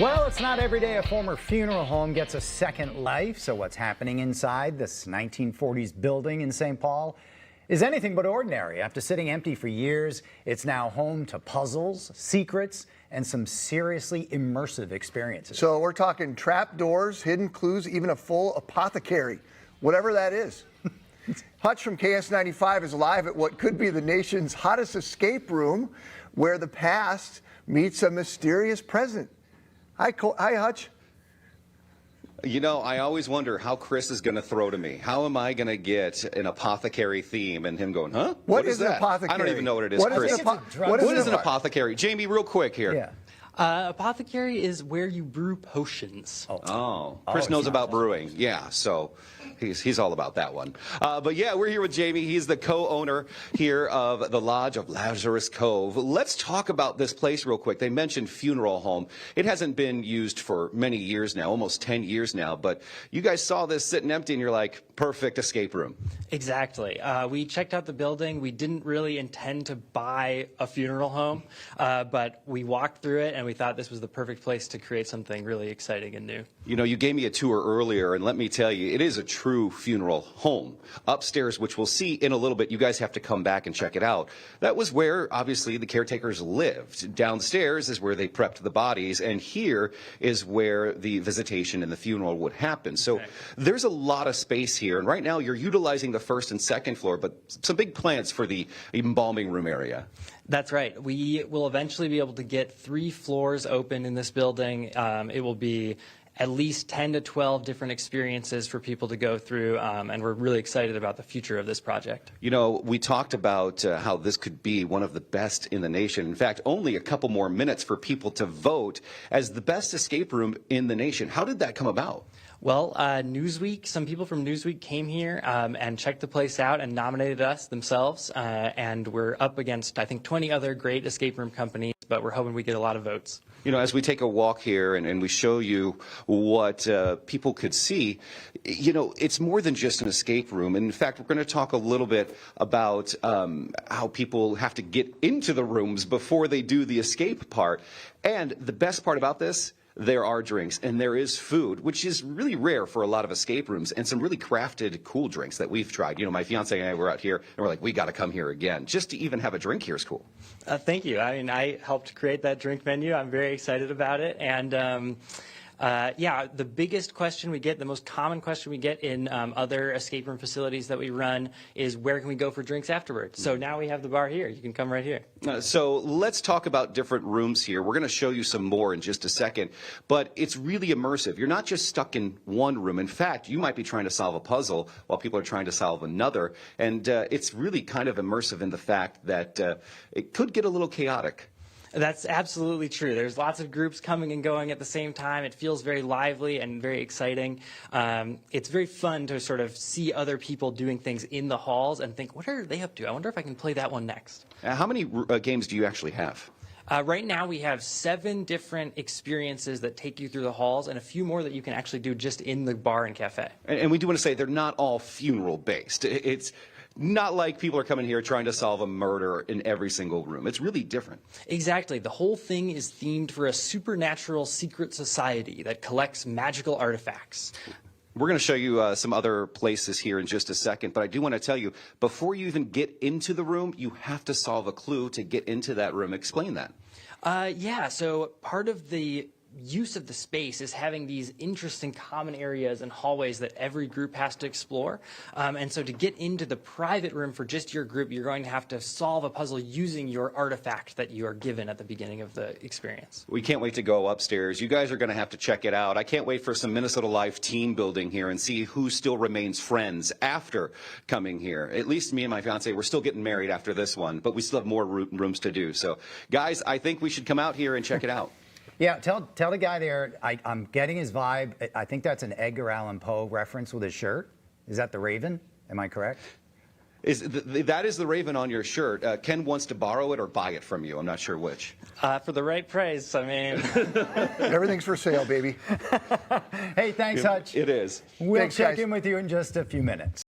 Well, it's not every day a former funeral home gets a second life, so what's happening inside this 1940s building in St. Paul is anything but ordinary. After sitting empty for years, it's now home to puzzles, secrets, and some seriously immersive experiences. So we're talking trap doors, hidden clues, even a full apothecary, whatever that is. Hutch from KS95 is live at what could be the nation's hottest escape room, where the past meets a mysterious present. Hi, Hutch. You know, I always wonder how Chris is going to throw to me. How am I going to get an apothecary theme and him going, huh? What is that? an apothecary? I don't even know what it is, What Chris. What is an apothecary? Jamie, real quick here. Yeah. Apothecary is where you brew potions. Chris knows about brewing. Yeah, so he's all about that one. But yeah, we're here with Jamie. He's the co-owner here of the Lodge of Lazarus Cove. Let's talk about this place real quick. They mentioned funeral home. It hasn't been used for many years now, almost 10 years now, but you guys saw this sitting empty and you're like, perfect escape room. Exactly. We checked out the building. We didn't really intend to buy a funeral home, but we walked through it and we thought this was the perfect place to create something really exciting and new. You know, you gave me a tour earlier, and let me tell you, it is a true funeral home. Upstairs, which we'll see in a little bit, you guys have to come back and check it out. That was where, obviously, the caretakers lived. Downstairs is where they prepped the bodies, and here is where the visitation and the funeral would happen. So there's a lot of space here, and right now you're utilizing the first and second floor, but some big plans for the embalming room area. That's right. We will eventually be able to get 3 floors open in this building. It will be at least 10 to 12 different experiences for people to go through, and we're really excited about the future of this project. You know, we talked about how this could be one of the best in the nation. In fact, only a couple more minutes for people to vote as the best escape room in the nation. How did that come about? Well, Newsweek, some people from Newsweek came here and checked the place out and nominated us themselves, and we're up against, I think, 20 other great escape room companies, but we're hoping we get a lot of votes. You know, as we take a walk here and we show you what people could see, you know, it's more than just an escape room. And in fact, we're going to talk a little bit about how people have to get into the rooms before they do the escape part. And the best part about this, there are drinks and there is food, which is really rare for a lot of escape rooms, and some really crafted cool drinks that we've tried. You know, my fiance and I were out here and we're like, we got to come here again. Just to even have a drink here is cool. Thank you. I mean, I helped create that drink menu. I'm very excited about it. And yeah, the biggest question we get, the most common question we get in other escape room facilities that we run is, where can we go for drinks afterwards? So now we have the bar here. You can come right here. So let's talk about different rooms here. We're going to show you some more in just a second, but it's really immersive. You're not just stuck in one room. In fact, you might be trying to solve a puzzle while people are trying to solve another, and it's really kind of immersive in the fact that it could get a little chaotic. That's absolutely true. There's lots of groups coming and going at the same time. It feels very lively and very exciting. It's very fun to sort of see other people doing things in the halls and think, what are they up to? I wonder if I can play that one next. How many games do you actually have? Right now we have 7 different experiences that take you through the halls, and a few more that you can actually do just in the bar and cafe. And we do want to say they're not all funeral based. It's not like people are coming here trying to solve a murder in every single room. It's really different. Exactly. The whole thing is themed for a supernatural secret society that collects magical artifacts. We're going to show you some other places here in just a second, but I do want to tell you, before you even get into the room, you have to solve a clue to get into that room. Explain that. Yeah, so part of the use of the space is having these interesting common areas and hallways that every group has to explore. And so to get into the private room for just your group, you're going to have to solve a puzzle using your artifact that you are given at the beginning of the experience. We can't wait to go upstairs. You guys are going to have to check it out. I can't wait for some Minnesota Life team building here and see who still remains friends after coming here. At least me and my fiance, we're still getting married after this one, but we still have more rooms to do. So guys, I think we should come out here and check it out. Yeah, tell the guy there, I'm getting his vibe. I think that's an Edgar Allan Poe reference with his shirt. Is that the Raven? Am I correct? That is the Raven on your shirt. Ken wants to borrow it or buy it from you. I'm not sure which. For the right price, I mean. Everything's for sale, baby. Hey, thanks, Hutch. It is. We'll Thanks, check guys. in with you in just a few minutes.